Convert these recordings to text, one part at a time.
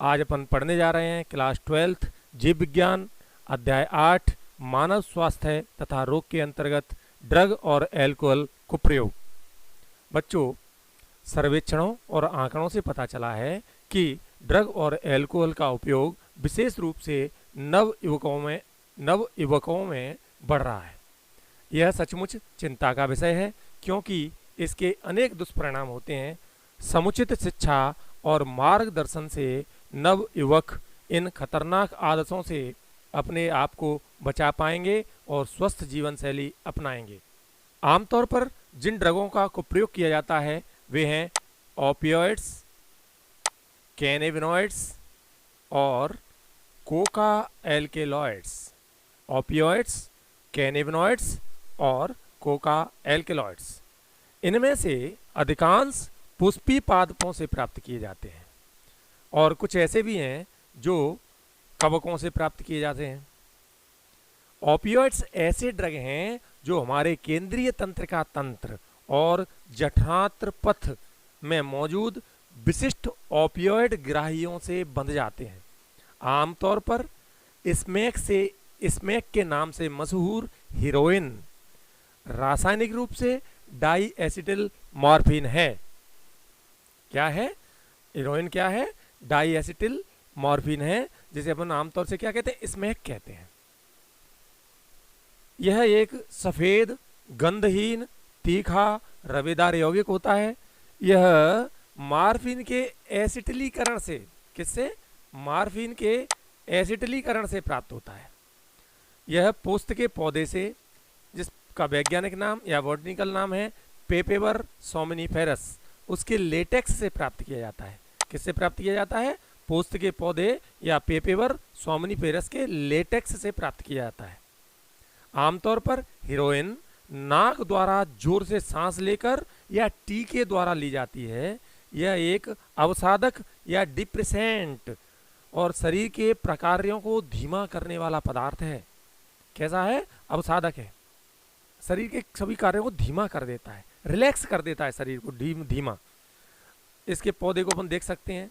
आज अपन पढ़ने जा रहे हैं क्लास 12th जीव विज्ञान अध्याय 8 मानव स्वास्थ्य तथा रोग के अंतर्गत ड्रग और एल्कोहल कुप्रयोग। बच्चों, सर्वेक्षणों और आंकड़ों से पता चला है कि ड्रग और एल्कोहल का उपयोग विशेष रूप से नव युवकों में बढ़ रहा है। यह सचमुच चिंता का विषय है क्योंकि इसके अनेक दुष्परिणाम होते हैं। समुचित शिक्षा और मार्गदर्शन से नव युवक इन खतरनाक आदतों से अपने आप को बचा पाएंगे और स्वस्थ जीवन शैली अपनाएंगे। आमतौर पर जिन ड्रगों का प्रयोग किया जाता है वे हैं ओपियोइड्स, कैनेबिनॉइड्स और कोका एल्केलॉइड्स। ओपियोइड्स, कैनेबिनॉइड्स और कोका एल्केलॉइड्स, इनमें से अधिकांश पुष्पी पादपों से प्राप्त किए जाते हैं और कुछ ऐसे भी हैं जो कवकों से प्राप्त किए जाते हैं। ओपियोइड्स ऐसे ड्रग हैं जो हमारे केंद्रीय तंत्रिका तंत्र और जठरांत्र पथ में मौजूद विशिष्ट ओपियोइड ग्राहियों से बंध जाते हैं। आमतौर पर स्मैक के नाम से मशहूर हीरोइन रासायनिक रूप से डाई एसिटिल मॉर्फिन है। क्या है? हीरोइन क्या है? डाई एसिटिल मॉर्फिन है, जिसे अपन आमतौर से क्या कहते हैं? स्मैक कहते हैं। यह एक सफेद, गंधहीन, तीखा, रवेदार यौगिक होता है। यह मॉर्फिन के एसिटिलीकरण से, किससे? मॉर्फिन के एसिटिलीकरण से प्राप्त होता है। यह पोस्त के पौधे से, जिसका वैज्ञानिक नाम या बॉटनिकल नाम है पेपेवर सोमनिफेरस, उसके लेटेक्स से प्राप्त किया जाता है। किससे प्राप्त किया जाता है? पोस्त के पौधे या पेपेवर सोमनिफेरस के लेटेक्स से प्राप्त किया जाता है। आमतौर पर हीरोइन नाक द्वारा जोर से सांस लेकर या टीके द्वारा ली जाती है। यह एक अवसादक या डिप्रेसेंट और शरीर के प्रकार्यों को धीमा करने वाला पदार्थ है। कैसा है? अवसादक है, शरीर के सभी कार्यों को धीमा कर देता है, रिलैक्स कर देता है शरीर को धीमा। इसके पौधे को अपन देख सकते हैं।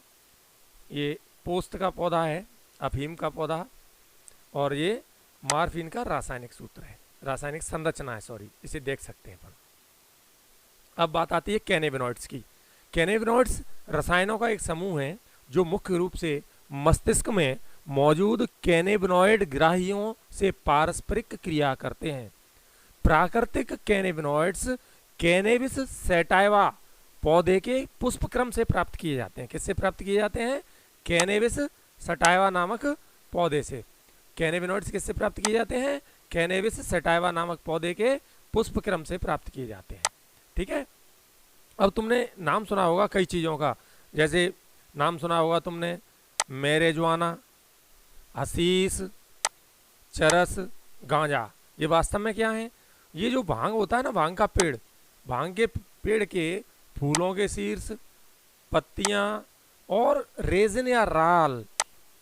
ये पोस्त का पौधा है, अफीम का पौधा, और ये मॉर्फिन का रासायनिक सूत्र है, रासायनिक संरचना है, सॉरी, इसे देख सकते हैं अपन। अब बात आती है कैनेबिनॉइड्स की। कैनेबिनॉइड्स रसायनों का एक समूह है जो मुख्य रूप से मस्तिष्क में मौजूद कैनेबिनॉइड ग्राहियों से पारस्परिक क्रिया करते हैं। प्राकृतिक कैनेबिनॉइड्स कैनेबिस सैटाइवा पौधे के पुष्पक्रम से प्राप्त किए जाते हैं। किससे प्राप्त किए जाते हैं? कैनेबिस सटाइवा नामक पौधे से। कैनेबिनॉइड्स किससे प्राप्त किए जाते हैं? कैनेबिस सटाइवा नामक पौधे के पुष्पक्रम से प्राप्त किए जाते हैं। ठीक है। अब तुमने नाम सुना होगा कई चीज़ों का, जैसे नाम सुना होगा तुमने मैरिजुआना, हशीश, चरस, गांजा। ये वास्तव में क्या है? ये जो भांग होता है ना, भांग का पेड़, भांग के पेड़ के फूलों के शीर्ष, पत्तियां और रेजिन या राल,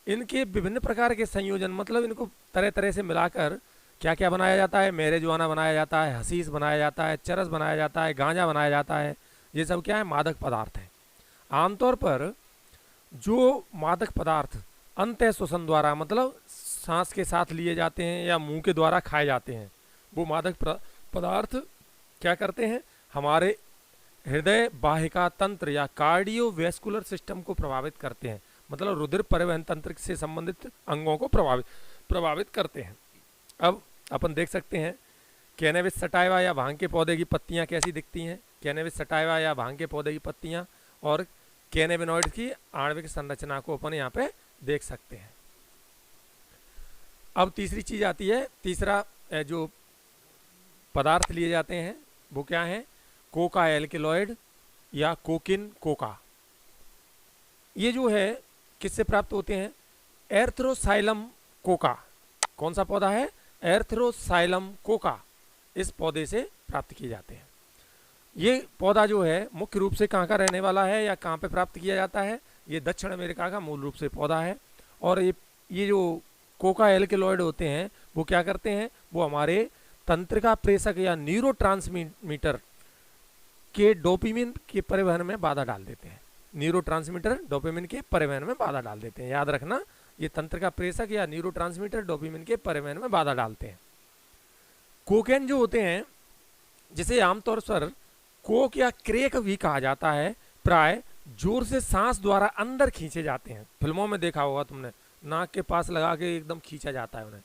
इनके विभिन्न प्रकार के संयोजन, मतलब इनको तरह तरह से मिलाकर क्या क्या बनाया जाता है? मैरिजुआना बनाया जाता है, हशीश बनाया जाता है, चरस बनाया जाता है, गांजा बनाया जाता है। ये सब क्या है? मादक पदार्थ हैं। आमतौर पर जो मादक पदार्थ अंतः श्वसन द्वारा, मतलब सांस के साथ लिए जाते हैं या मुंह के द्वारा खाए जाते हैं, वो मादक पदार्थ क्या करते हैं? हमारे हृदय वाहिका तंत्र या कार्डियोवैस्कुलर सिस्टम को प्रभावित करते हैं, मतलब रुधिर परिवहन तंत्र से संबंधित अंगों को प्रभावित करते हैं। अब अपन देख सकते हैं कैनेबिस सटाइवा या भांग के पौधे की पत्तियां कैसी दिखती हैं। कैनेबिस सटाइवा या भांग के पौधे की पत्तियां और कैनेबिनॉइड की आणविक संरचना को अपन यहाँ पे देख सकते हैं। अब तीसरी चीज आती है, तीसरा जो पदार्थ लिए जाते हैं वो क्या है? कोका एल्केलॉइड या कोकिन कोका। ये जो है किससे प्राप्त होते हैं? एर्थ्रोसाइलम कोका। कौन सा पौधा है? एर्थ्रोसाइलम कोका। इस पौधे से प्राप्त किए जाते हैं। ये पौधा जो है मुख्य रूप से कहाँ का रहने वाला है या कहाँ पे प्राप्त किया जाता है? ये दक्षिण अमेरिका का मूल रूप से पौधा है। और ये जो कोका एल्केलॉइड होते हैं वो क्या करते हैं? वो हमारे तंत्रिका प्रेषक या न्यूरोट्रांसमीटर के डोपामिन के परिवहन में बाधा डाल देते हैं। न्यूरोट्रांसमीटर डोपामिन के परिवहन में बाधा डाल देते हैं। याद रखना, ये तंत्रिका प्रेषक या न्यूरोट्रांसमीटर डोपामिन के परिवहन में बाधा डालते हैं। कोकेन जो होते हैं, जिसे आमतौर पर कोक या क्रेक भी कहा जाता है, प्राय जोर से सांस द्वारा अंदर खींचे जाते हैं। फिल्मों में देखा होगा तुमने, नाक के पास लगा के एकदम खींचा जाता है उन्हें।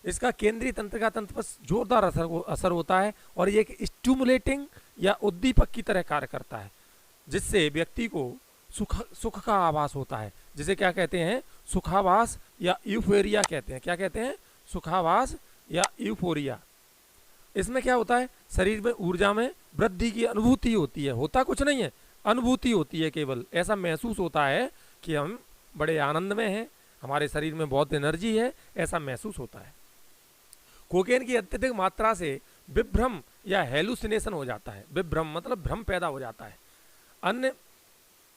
इसका केंद्रीय तंत्रिका तंत्र पर जोरदार असर होता है और ये एक स्टिमुलेटिंग या उद्दीपक की तरह कार्य करता है, जिससे व्यक्ति को सुख का आभास होता है, जिसे क्या कहते हैं, सुखाभास या यूफोरिया कहते हैं। क्या कहते हैं? सुखाभास या यूफोरिया। इसमें क्या होता है, शरीर में ऊर्जा में वृद्धि की अनुभूति होती है। होता कुछ नहीं है, अनुभूति होती है केवल। ऐसा महसूस होता है कि हम बड़े आनंद में हैं, हमारे शरीर में बहुत एनर्जी है, ऐसा महसूस होता है। कोकेन की अत्यधिक मात्रा से विभ्रम या हेलुसिनेशन हो जाता है। विभ्रम मतलब भ्रम पैदा हो जाता है। अन्य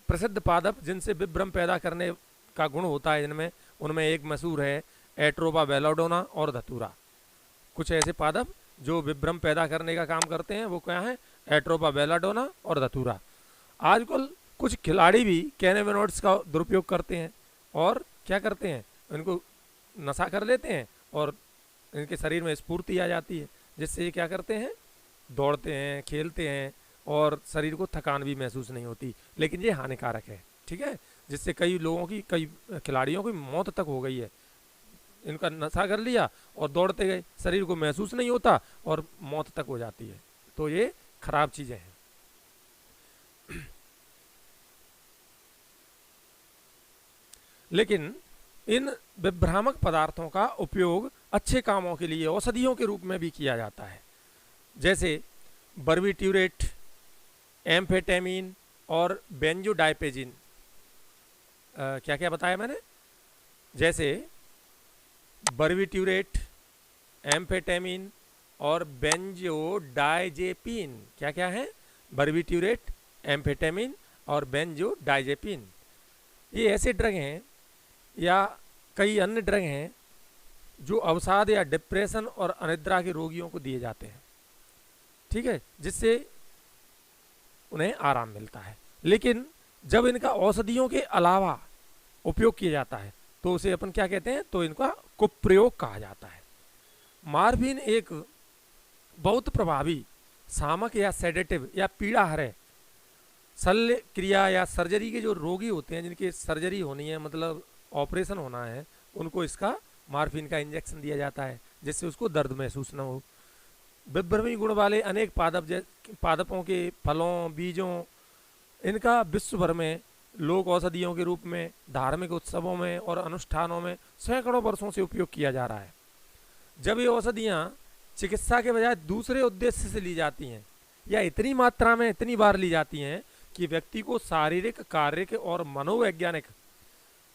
प्रसिद्ध पादप जिनसे विभ्रम पैदा करने का गुण होता है जिनमें, उनमें एक मशहूर है एट्रोपा बेलाडोना और धतूरा। कुछ ऐसे पादप जो विभ्रम पैदा करने का काम करते हैं वो क्या है? एट्रोपा बेलाडोना और धतूरा। आजकल कुछ खिलाड़ी भी कैनाबिनॉइड्स का दुरुपयोग करते हैं और क्या करते हैं, इनको नशा कर लेते हैं और इनके शरीर में स्फूर्ति आ जाती है, जिससे ये क्या करते हैं, दौड़ते हैं, खेलते हैं और शरीर को थकान भी महसूस नहीं होती। लेकिन ये हानिकारक है, ठीक है, जिससे कई लोगों की, कई खिलाड़ियों की मौत तक हो गई है। इनका नशा कर लिया और दौड़ते गए, शरीर को महसूस नहीं होता और मौत तक हो जाती है। तो ये खराब चीज़ें हैं। लेकिन इन विभ्रामक पदार्थों का उपयोग अच्छे कामों के लिए औषधियों के रूप में भी किया जाता है, जैसे बर्बिट्यूरेट, एम्फेटामिन और बेंजोडाइपेजिन। क्या क्या बताया मैंने? जैसे बर्बिट्यूरेट, एम्फेटामिन और बेंजोडाइजेपिन। क्या क्या है? बर्बिट्यूरेट, एम्फेटामिन और बेंजोडाइजेपिन। ये ऐसे ड्रग हैं या कई अन्य ड्रग हैं जो अवसाद या डिप्रेशन और अनिद्रा के रोगियों को दिए जाते हैं, ठीक है, जिससे उन्हें आराम मिलता है। लेकिन जब इनका औषधियों के अलावा उपयोग किया जाता है तो उसे अपन क्या कहते हैं, तो इनका कुप्रयोग कहा जाता है। मार्फिन एक बहुत प्रभावी शामक या सेडेटिव या पीड़ाहर है। शल्य क्रिया या सर्जरी के जो रोगी होते हैं, जिनकी सर्जरी होनी है, मतलब ऑपरेशन होना है, उनको इसका मार्फिन का इंजेक्शन दिया जाता है, जिससे उसको दर्द महसूस न हो। विभ्रमी गुण वाले अनेक पादपों के फलों, बीजों, इनका विश्व भर में लोक औषधियों के रूप में धार्मिक उत्सवों में और अनुष्ठानों में सैकड़ों वर्षों से उपयोग किया जा रहा है। जब ये औषधियाँ चिकित्सा के बजाय दूसरे उद्देश्य से ली जाती हैं या इतनी मात्रा में इतनी बार ली जाती हैं कि व्यक्ति को शारीरिक, शारीरिक और मनोवैज्ञानिक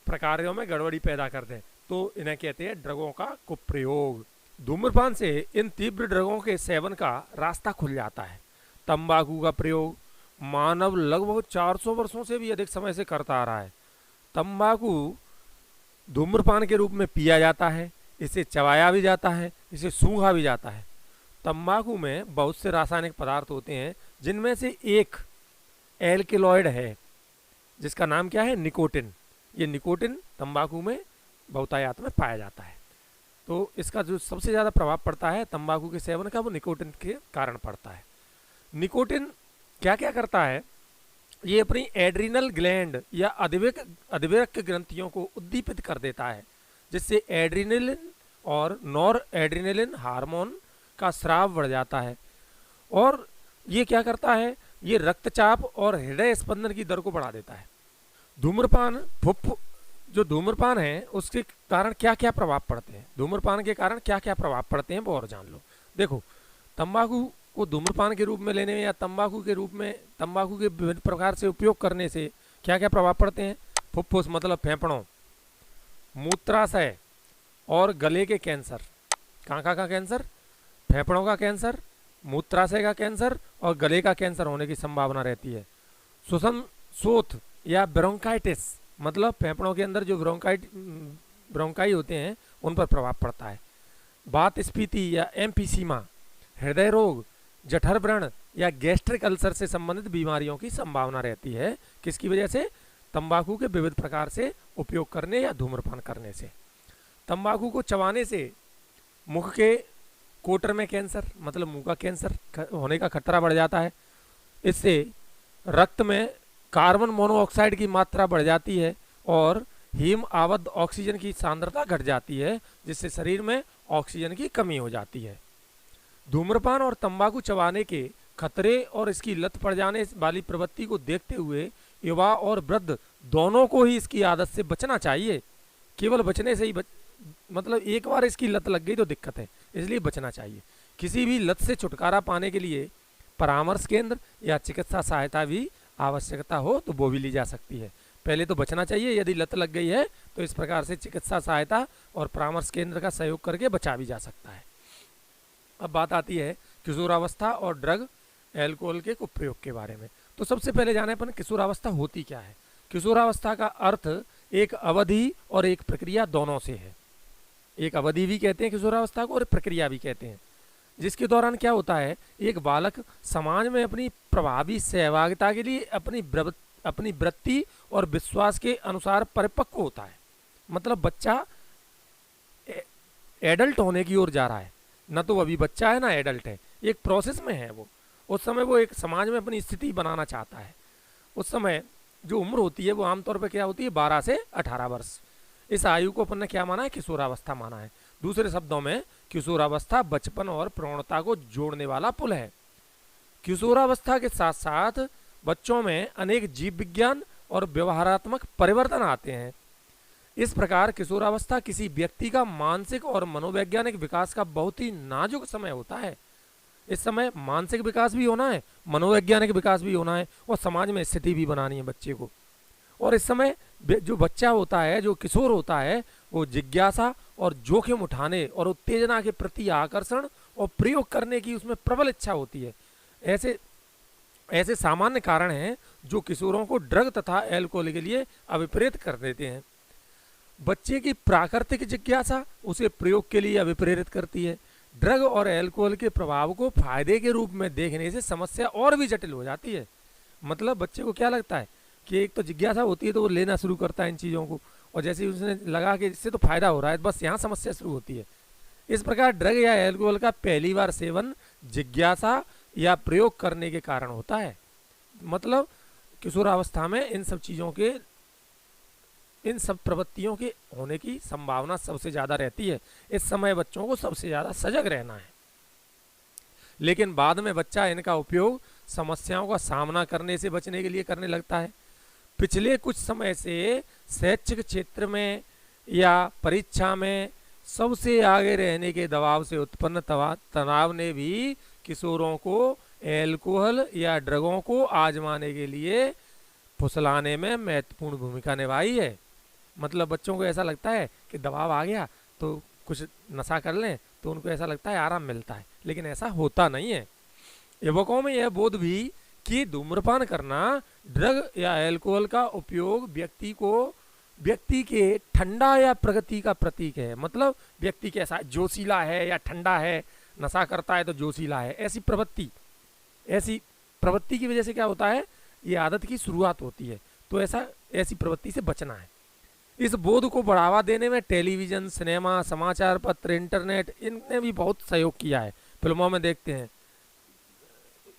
प्रकारों में गड़बड़ी पैदा कर दें, तो इन्हें कहते हैं ड्रगों का कुप्रयोग। धूम्रपान से इन तीव्र ड्रगों के सेवन का रास्ता खुल जाता है। तंबाकू का प्रयोग मानव लगभग 400 वर्षों से भी अधिक समय से करता आ रहा है। तंबाकू धूम्रपान के रूप में पिया जाता है, इसे चबाया भी जाता है, इसे सूंघा भी जाता है। तंबाकू में बहुत से रासायनिक पदार्थ होते हैं, जिनमें से एक एल्केलॉइड है जिसका नाम क्या है, निकोटिन। ये निकोटिन तंबाकू में बहुतायत में पाया जाता है। तो इसका जो सबसे ज़्यादा प्रभाव पड़ता है तंबाकू के सेवन का, वो निकोटिन के कारण पड़ता है। निकोटिन क्या क्या करता है, ये अपनी एड्रिनल ग्लैंड या अधिवृक्क ग्रंथियों को उद्दीपित कर देता है, जिससे एड्रिनलिन और नॉर एड्रिनलिन हार्मोन का स्राव बढ़ जाता है। और ये क्या करता है, ये रक्तचाप और हृदय स्पंदन की दर को बढ़ा देता है। धूम्रपान जो धूम्रपान है उसके कारण क्या क्या प्रभाव पड़ते हैं, धूम्रपान के कारण क्या क्या प्रभाव पड़ते हैं वो और जान लो। देखो, तंबाकू को धूम्रपान के रूप में लेने में या तंबाकू के रूप में तंबाकू के विभिन्न प्रकार से उपयोग करने से क्या क्या प्रभाव पड़ते हैं। फुफ्फुस मतलब फेफड़ों, मूत्राशय और गले के कैंसर। कहाँ का कैंसर? फेफड़ों का कैंसर, मूत्राशय का कैंसर और गले का कैंसर होने की संभावना रहती है। श्वसन शोथ या ब्रोंकाइटिस मतलब फेफड़ों के अंदर जो ब्रोंकाई होते हैं उन पर प्रभाव पड़ता है। वात स्फीति या एम्फीसीमा, हृदय रोग, जठर व्रण या गैस्ट्रिक अल्सर से संबंधित बीमारियों की संभावना रहती है। किसकी वजह से? तंबाकू के विविध प्रकार से उपयोग करने या धूम्रपान करने से। तंबाकू को चबाने से मुख के कोटर में कैंसर, मतलब मुंह का कैंसर होने का खतरा बढ़ जाता है। इससे रक्त में कार्बन मोनोऑक्साइड की मात्रा बढ़ जाती है और हीम आबद्ध ऑक्सीजन की सांद्रता घट जाती है, जिससे शरीर में ऑक्सीजन की कमी हो जाती है। धूम्रपान और तंबाकू चबाने के खतरे और इसकी लत पड़ जाने वाली प्रवृत्ति को देखते हुए युवा और वृद्ध दोनों को ही इसकी आदत से बचना चाहिए। केवल बचने से ही मतलब एक बार इसकी लत लग गई तो दिक्कत है, इसलिए बचना चाहिए। किसी भी लत से छुटकारा पाने के लिए परामर्श केंद्र या चिकित्सा सहायता भी आवश्यकता हो तो वो भी ली जा सकती है। पहले तो बचना चाहिए, यदि लत लग गई है तो इस प्रकार से चिकित्सा सहायता और परामर्श केंद्र का सहयोग करके बचा भी जा सकता है। अब बात आती है किशोरावस्था और ड्रग एल्कोहल के कुप्रयोग के बारे में। तो सबसे पहले जाने अपन किशोरावस्था होती क्या है। किशोरावस्था का अर्थ एक अवधि और एक प्रक्रिया दोनों से है। एक अवधि भी कहते हैं किशोरावस्था को और प्रक्रिया भी कहते हैं, जिसके दौरान क्या होता है, एक बालक समाज में अपनी प्रभावी सहभागिता के लिए अपनी वृत्ति और विश्वास के अनुसार परिपक्व होता है। मतलब बच्चा एडल्ट होने की ओर जा रहा है, न तो अभी बच्चा है ना एडल्ट है, एक प्रोसेस में है वो। उस समय वो एक समाज में अपनी स्थिति बनाना चाहता है। उस समय जो उम्र होती है वो आमतौर पर क्या होती है, 12 से 18 वर्ष। इस आयु को अपन ने क्या माना है, किशोरावस्था माना है। दूसरे शब्दों में किशोरावस्था बचपन और प्रौढ़ता को जोड़ने वाला पुल है। किशोरावस्था के साथ साथ बच्चों में अनेक जीव विज्ञान और व्यवहारात्मक परिवर्तन आते हैं। इस प्रकार किशोरावस्था किसी व्यक्ति का मानसिक और मनोवैज्ञानिक विकास का बहुत ही नाजुक समय होता है। इस समय मानसिक विकास भी होना है, मनोवैज्ञानिक विकास भी होना है और समाज में स्थिति भी बनानी है बच्चे को। और इस समय जो बच्चा होता है, जो किशोर होता है, वो जिज्ञासा और जोखिम उठाने और उत्तेजना के प्रति आकर्षण और प्रयोग करने की उसमें प्रबल इच्छा होती है। ऐसे सामान्य कारण हैं जो किशोरों को ड्रग तथा एल्कोहल के लिए अभिप्रेरित कर देते हैं। बच्चे की प्राकृतिक जिज्ञासा उसे प्रयोग के लिए अभिप्रेरित करती है। ड्रग और एल्कोहल के प्रभाव को फायदे के रूप में देखने से समस्या और भी जटिल हो जाती है। मतलब बच्चे को क्या लगता है कि एक तो जिज्ञासा होती है तो वो लेना शुरू करता है इन चीज़ों को, और जैसे ही उसने लगा कि इससे तो फायदा हो रहा है, बस यहाँ समस्या शुरू होती है। इस प्रकार ड्रग या एल्कोहल का पहली बार सेवन जिज्ञासा या प्रयोग करने के कारण होता है। मतलब किशोरावस्था में इन सब प्रवृत्तियों के होने की संभावना सबसे ज़्यादा रहती है। इस समय बच्चों को सबसे ज़्यादा सजग रहना है। लेकिन बाद में बच्चा इनका उपयोग समस्याओं का सामना करने से बचने के लिए करने लगता है। पिछले कुछ समय से शैक्षिक क्षेत्र में या परीक्षा में सबसे आगे रहने के दबाव से उत्पन्न तनाव ने भी किशोरों को एल्कोहल या ड्रगों को आजमाने के लिए फुसलाने में महत्वपूर्ण भूमिका निभाई है। मतलब बच्चों को ऐसा लगता है कि दबाव आ गया तो कुछ नशा कर लें, तो उनको ऐसा लगता है आराम मिलता है, लेकिन ऐसा होता नहीं है। युवकों में यह बोध भी कि धूम्रपान करना, ड्रग या एल्कोहल का उपयोग व्यक्ति के ठंडा या प्रगति का प्रतीक है। मतलब व्यक्ति कैसा जोशीला है या ठंडा है, नशा करता है तो जोशीला है, ऐसी प्रवृत्ति की वजह से क्या होता है, ये आदत की शुरुआत होती है। तो ऐसी प्रवृत्ति से बचना है। इस बोध को बढ़ावा देने में टेलीविजन, सिनेमा, समाचार पत्र, इंटरनेट, इनने भी बहुत सहयोग किया है। फिल्मों में देखते हैं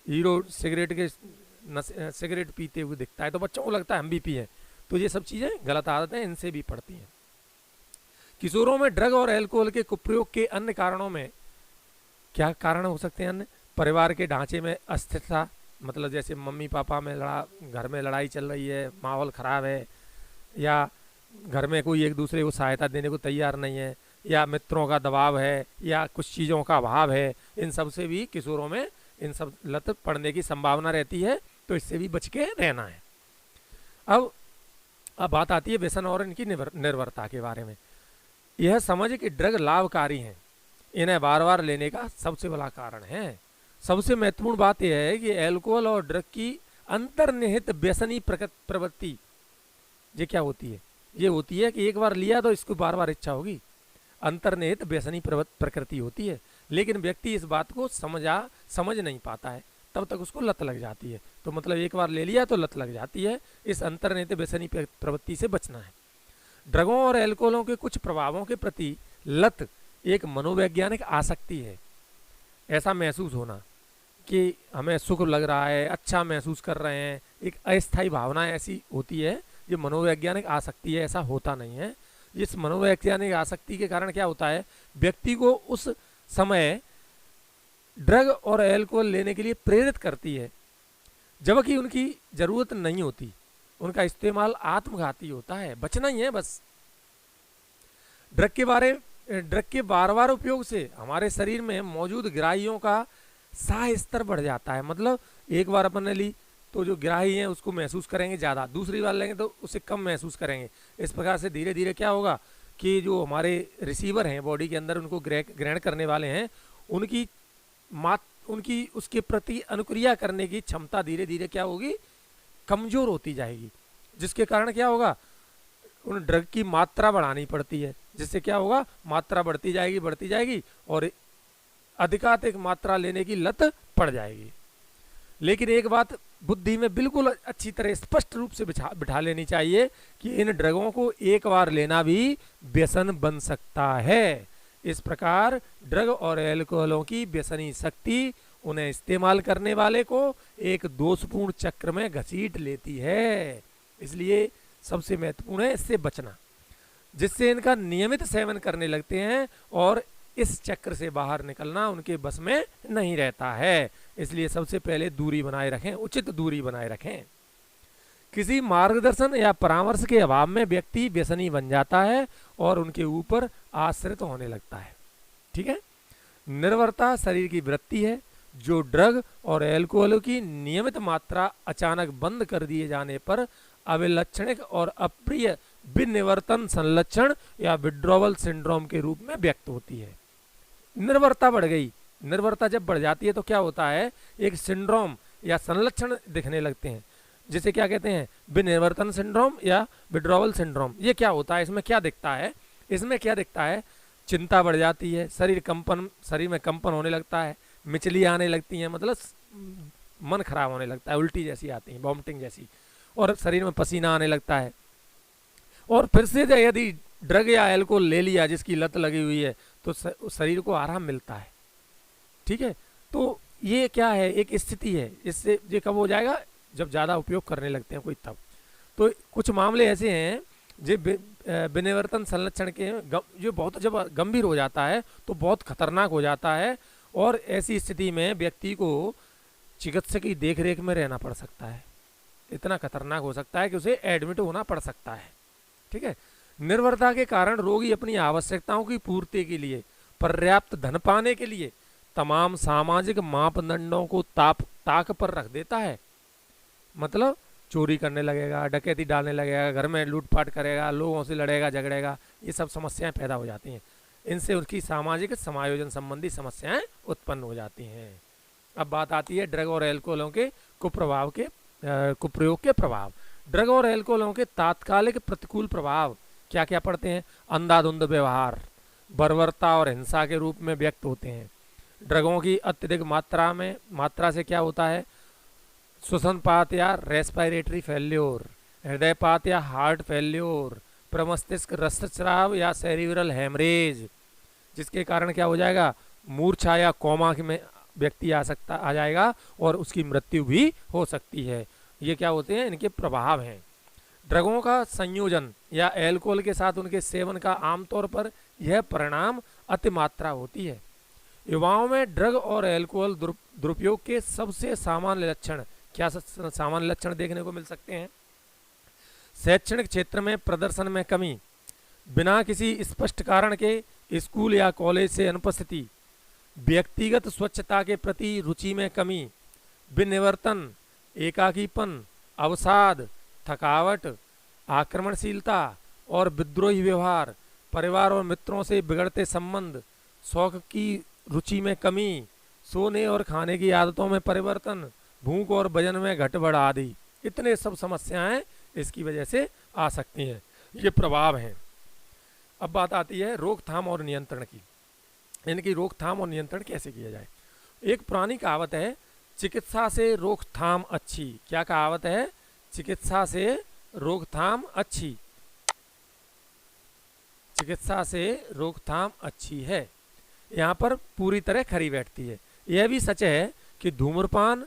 हीरो सिगरेट पीते हुए दिखता है तो बच्चों को लगता है हम भी पिए। तो ये सब चीज़ें गलत आदतें इनसे भी पड़ती हैं। किशोरों में ड्रग और एल्कोहल के कुप्रयोग के अन्य कारणों में क्या कारण हो सकते हैं? अन्य परिवार के ढांचे में अस्थिरता, मतलब जैसे मम्मी पापा में घर में लड़ाई चल रही है, माहौल ख़राब है, या घर में कोई एक दूसरे को सहायता देने को तैयार नहीं है, या मित्रों का दबाव है, या कुछ चीज़ों का अभाव है। इन सब से भी किशोरों में इन सब लत पड़ने की संभावना रहती है, तो इससे भी बच के रहना है। अब बात आती है व्यसन और इनकी निर्भरता के बारे में। यह समझ कि ड्रग लाभकारी हैं, इन्हें बार बार लेने का सबसे बड़ा कारण है। सबसे महत्वपूर्ण बात यह है कि एल्कोहल और ड्रग की अंतर्निहित व्यसनी प्रवृत्ति ये क्या होती है? ये होती है कि एक बार लिया तो इसको बार बार इच्छा होगी। अंतर्निहित व्यसनी प्रकृति होती है, लेकिन व्यक्ति इस बात को समझ नहीं पाता है, तब तक उसको लत लग जाती है। तो मतलब एक बार ले लिया तो लत लग जाती है। इस अंतर्निहित व्यसनी प्रवृत्ति से बचना है। ड्रगों और एल्कोहलों के कुछ प्रभावों के प्रति लत एक मनोवैज्ञानिक आसक्ति है। ऐसा महसूस होना कि हमें सुख लग रहा है, अच्छा महसूस कर रहे हैं, एक अस्थायी भावना ऐसी होती है। ये मनोवैज्ञानिक आसक्ति है, ऐसा होता नहीं है। इस मनोवैज्ञानिक आसक्ति के कारण क्या होता है, व्यक्ति को उस समय ड्रग और एल्कोहल लेने के लिए प्रेरित करती है जबकि उनकी जरूरत नहीं होती। उनका इस्तेमाल आत्मघाती होता है, बचना ही है बस। ड्रग के बार बार उपयोग से हमारे शरीर में मौजूद ग्राहियों का साह स्तर बढ़ जाता है। मतलब एक बार अपन ने ली तो जो ग्राही हैं उसको महसूस करेंगे ज़्यादा, दूसरी बार लेंगे तो उसे कम महसूस करेंगे। इस प्रकार से धीरे धीरे क्या होगा कि जो हमारे रिसीवर हैं बॉडी के अंदर, उनको ग्रहण करने वाले हैं, उनकी उसके प्रति अनुक्रिया करने की क्षमता धीरे धीरे क्या होगी, कमजोर होती जाएगी। जिसके कारण क्या होगा, उन ड्रग की मात्रा बढ़ानी पड़ती है। जिससे क्या होगा, मात्रा बढ़ती जाएगी और अधिकाधिक मात्रा लेने की लत पड़ जाएगी। लेकिन एक बात बुद्धि में बिल्कुल अच्छी तरह स्पष्ट रूप से बिठा लेनी चाहिए कि इन ड्रगों को एक बार लेना भी व्यसन बन सकता है। इस प्रकार ड्रग और एल्कोहलों की व्यसनी शक्ति उन्हें इस्तेमाल करने वाले को एक दोषपूर्ण चक्र में घसीट लेती है। इसलिए सबसे महत्वपूर्ण है इससे बचना, जिससे इनका नियमित सेवन करने लगते हैं और इस चक्र से बाहर निकलना उनके बस में नहीं रहता है। इसलिए सबसे पहले दूरी बनाए रखें, उचित दूरी बनाए रखें। किसी मार्गदर्शन या परामर्श के अभाव में व्यक्ति व्यसनी बन जाता है और उनके ऊपर आश्रित होने लगता है। ठीक है। निर्भरता शरीर की वृत्ति है जो ड्रग और एल्कोहल की नियमित मात्रा अचानक बंद कर दिए जाने पर अविलक्षणिक और अप्रिय विनिवर्तन संलक्षण या विड्रॉवल सिंड्रोम के रूप में व्यक्त होती है। निर्भरता बढ़ गई, निर्भरता जब बढ़ जाती है तो क्या होता है, एक सिंड्रोम या संलक्षण दिखने लगते हैं, जिसे क्या कहते हैं, विनिवर्तन सिंड्रोम या विड्रॉवल सिंड्रोम। ये क्या होता है, इसमें क्या दिखता है, चिंता बढ़ जाती है, शरीर में कंपन होने लगता है, मिचलियाँ आने लगती हैं, मतलब मन खराब होने लगता है, उल्टी जैसी आती है, वॉमिटिंग जैसी, और शरीर में पसीना आने लगता है। और फिर से यदि ड्रग या एल्कोहल ले लिया जिसकी लत लगी हुई है तो शरीर को आराम मिलता है। ठीक है। तो ये क्या है, एक स्थिति है। इससे ये कब हो जाएगा, जब ज़्यादा उपयोग करने लगते हैं कोई तब। तो कुछ मामले ऐसे हैं जो विनिवर्तन संलक्षण के जो बहुत जब गंभीर हो जाता है तो बहुत खतरनाक हो जाता है, और ऐसी स्थिति में व्यक्ति को चिकित्सक की देखरेख में रहना पड़ सकता है। इतना खतरनाक हो सकता है कि उसे एडमिट होना पड़ सकता है। ठीक है। निर्भरता के कारण रोगी अपनी आवश्यकताओं की पूर्ति के लिए, पर्याप्त धन पाने के लिए तमाम सामाजिक मापदंडों को ताक पर रख देता है। मतलब चोरी करने लगेगा, डकैती डालने लगेगा, घर में लूटपाट करेगा, लोगों से लड़ेगा झगड़ेगा, ये सब समस्याएं पैदा हो जाती हैं। इनसे उसकी सामाजिक समायोजन संबंधी समस्याएं उत्पन्न हो जाती हैं। अब बात आती है ड्रग और एल्कोहलों के कुप्रयोग के प्रभाव। ड्रग और एल्कोहलों के तात्कालिक प्रतिकूल प्रभाव क्या क्या पड़ते हैं, अंधाधुंध व्यवहार, बर्बरता और हिंसा के रूप में व्यक्त होते हैं। ड्रगों की अत्यधिक मात्रा से क्या होता है, श्वसनपात या रेस्पिरेटरी फेल्योर, हृदयपात या हार्ट फेल्योर, प्रमस्तिष्क रक्तस्राव या सेरिब्रल हेमरेज, जिसके कारण क्या हो जाएगा, मूर्छा या कोमा में व्यक्ति आ जाएगा और उसकी मृत्यु भी हो सकती है। ये क्या होते हैं, इनके प्रभाव हैं। ड्रगों का संयोजन या एल्कोहल के साथ उनके सेवन का आमतौर पर यह परिणाम अतिमात्रा होती है। युवाओं में ड्रग और एल्कोहल दुरुपयोग के सबसे सामान्य लक्षण क्या सामान्य लक्षण देखने को मिल सकते हैं। शैक्षणिक क्षेत्र में प्रदर्शन में कमी, बिना किसी स्पष्ट कारण के स्कूल या कॉलेज से अनुपस्थिति, व्यक्तिगत स्वच्छता के प्रति रुचि में कमी, विनिवर्तन, एकाकीपन, अवसाद, थकावट, आक्रमणशीलता और विद्रोही व्यवहार, परिवार और मित्रों से बिगड़ते संबंध, शौक की रुचि में कमी, सोने और खाने की आदतों में परिवर्तन, भूख और वजन में घट बढ़ आदि, इतने सब समस्याएं इसकी वजह से आ सकती हैं। ये प्रभाव हैं। अब बात आती है रोकथाम और नियंत्रण की। इनकी रोकथाम और नियंत्रण कैसे किया जाए। एक पुरानी कहावत है चिकित्सा से रोकथाम अच्छी। क्या कहावत है? चिकित्सा से रोकथाम अच्छी, चिकित्सा से रोकथाम अच्छी है। यहाँ पर पूरी तरह खरी बैठती है। यह भी सच है कि धूम्रपान,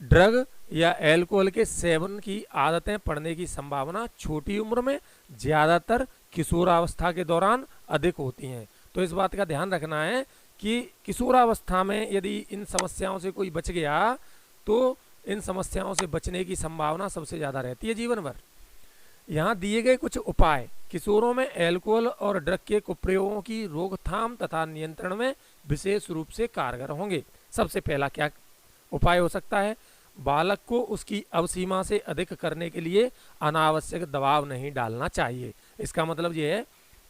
ड्रग या अल्कोहल के सेवन की आदतें पड़ने की संभावना छोटी उम्र में, ज़्यादातर किशोरावस्था के दौरान अधिक होती हैं। तो इस बात का ध्यान रखना है कि किशोरावस्था में यदि इन समस्याओं से कोई बच गया तो इन समस्याओं से बचने की संभावना सबसे ज़्यादा रहती है जीवन भर। यहाँ दिए गए कुछ उपाय किशोरों में अल्कोहल और ड्रग के कुप्रयोगों की रोकथाम तथा नियंत्रण में विशेष रूप से कारगर होंगे। सबसे पहला क्या उपाय हो सकता है? बालक को उसकी अवसीमा से अधिक करने के लिए अनावश्यक दबाव नहीं डालना चाहिए। इसका मतलब ये है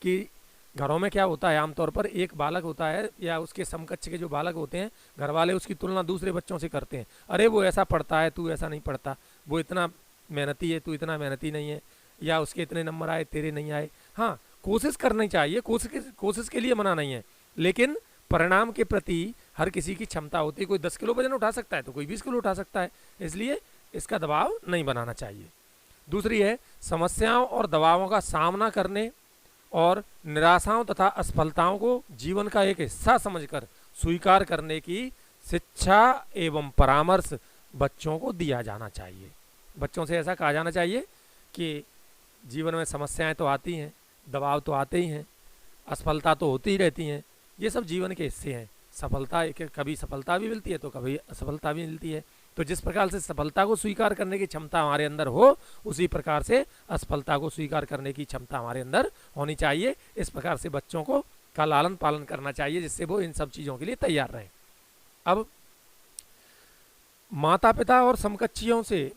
कि घरों में क्या होता है, आमतौर पर एक बालक होता है या उसके समकक्ष के जो बालक होते हैं, घर वाले उसकी तुलना दूसरे बच्चों से करते हैं। अरे वो ऐसा पढ़ता है, तू ऐसा नहीं पढ़ता, वो इतना मेहनती है, तू इतना मेहनती नहीं है, या उसके इतने नंबर आए, तेरे नहीं आए। हाँ, कोशिश करनी चाहिए, कोशिश के लिए मना नहीं है, लेकिन परिणाम के प्रति हर किसी की क्षमता होती है। कोई 10 किलो वजन उठा सकता है तो कोई 20 किलो उठा सकता है, इसलिए इसका दबाव नहीं बनाना चाहिए। दूसरी है, समस्याओं और दबावों का सामना करने और निराशाओं तथा असफलताओं को जीवन का एक हिस्सा समझकर स्वीकार करने की शिक्षा एवं परामर्श बच्चों को दिया जाना चाहिए। बच्चों से ऐसा कहा जाना चाहिए कि जीवन में समस्याएं तो आती हैं, दबाव तो आते ही हैं, असफलता तो होती ही रहती हैं, ये सब जीवन के हिस्से हैं। सफलता, कभी सफलता भी मिलती है तो कभी असफलता भी मिलती है। तो जिस प्रकार से सफलता को स्वीकार करने की क्षमता हमारे अंदर हो, उसी प्रकार से असफलता को स्वीकार करने की क्षमता हमारे अंदर होनी चाहिए। इस प्रकार से बच्चों को का लालन पालन करना चाहिए, जिससे वो इन सब चीज़ों के लिए तैयार रहें। अब माता पिता और समकक्षियों से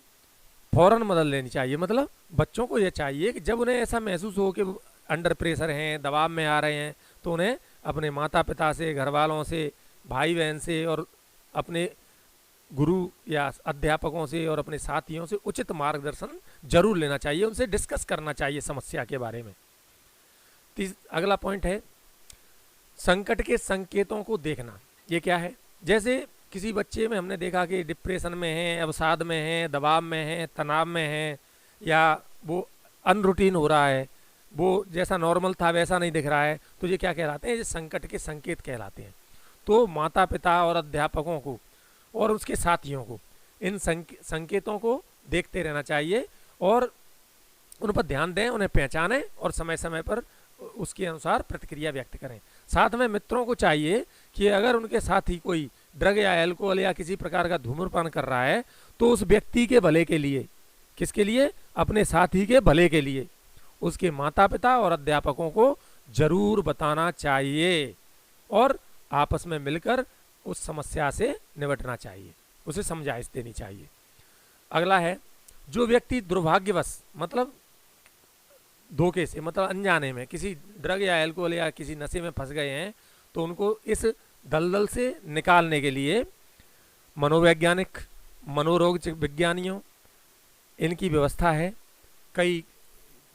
फौरन मदद लेनी चाहिए। मतलब बच्चों को यह चाहिए कि जब उन्हें ऐसा महसूस हो कि अंडर प्रेशर हैं, दबाव में आ रहे हैं, तो उन्हें अपने माता पिता से, घर वालों से, भाई बहन से और अपने गुरु या अध्यापकों से और अपने साथियों से उचित मार्गदर्शन जरूर लेना चाहिए, उनसे डिस्कस करना चाहिए समस्या के बारे में। अगला पॉइंट है संकट के संकेतों को देखना। ये क्या है? जैसे किसी बच्चे में हमने देखा कि डिप्रेशन में है, अवसाद में है, दबाव में है, तनाव में है, या वो अनरूटीन हो रहा है, वो जैसा नॉर्मल था वैसा नहीं दिख रहा है, तो ये क्या कहलाते हैं? ये संकट के संकेत कहलाते हैं। तो माता पिता और अध्यापकों को और उसके साथियों को इन संकेतों को देखते रहना चाहिए और उन पर ध्यान दें, उन्हें पहचानें और समय समय पर उसके अनुसार प्रतिक्रिया व्यक्त करें। साथ में मित्रों को चाहिए कि अगर उनके साथी कोई ड्रग या अल्कोहल या किसी प्रकार का धूम्रपान कर रहा है तो उस व्यक्ति के भले के लिए, किसके लिए? अपने साथी के भले के लिए उसके माता पिता और अध्यापकों को जरूर बताना चाहिए और आपस में मिलकर उस समस्या से निपटना चाहिए, उसे समझाइश देनी चाहिए। अगला है, जो व्यक्ति दुर्भाग्यवश मतलब धोखे से, मतलब अनजाने में किसी ड्रग या अल्कोहल या किसी नशे में फंस गए हैं, तो उनको इस दलदल से निकालने के लिए मनोवैज्ञानिक, मनोरोग विज्ञानियों, इनकी व्यवस्था है। कई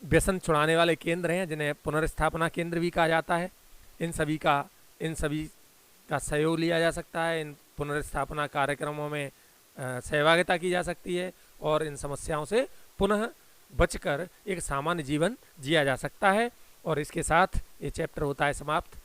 व्यसन छुड़ाने वाले केंद्र हैं जिन्हें पुनर्स्थापना केंद्र भी कहा जाता है। इन सभी का सहयोग लिया जा सकता है। इन पुनर्स्थापना कार्यक्रमों में सहभागिता की जा सकती है और इन समस्याओं से पुनः बचकर एक सामान्य जीवन जिया जा सकता है। और इसके साथ ये चैप्टर होता है समाप्त।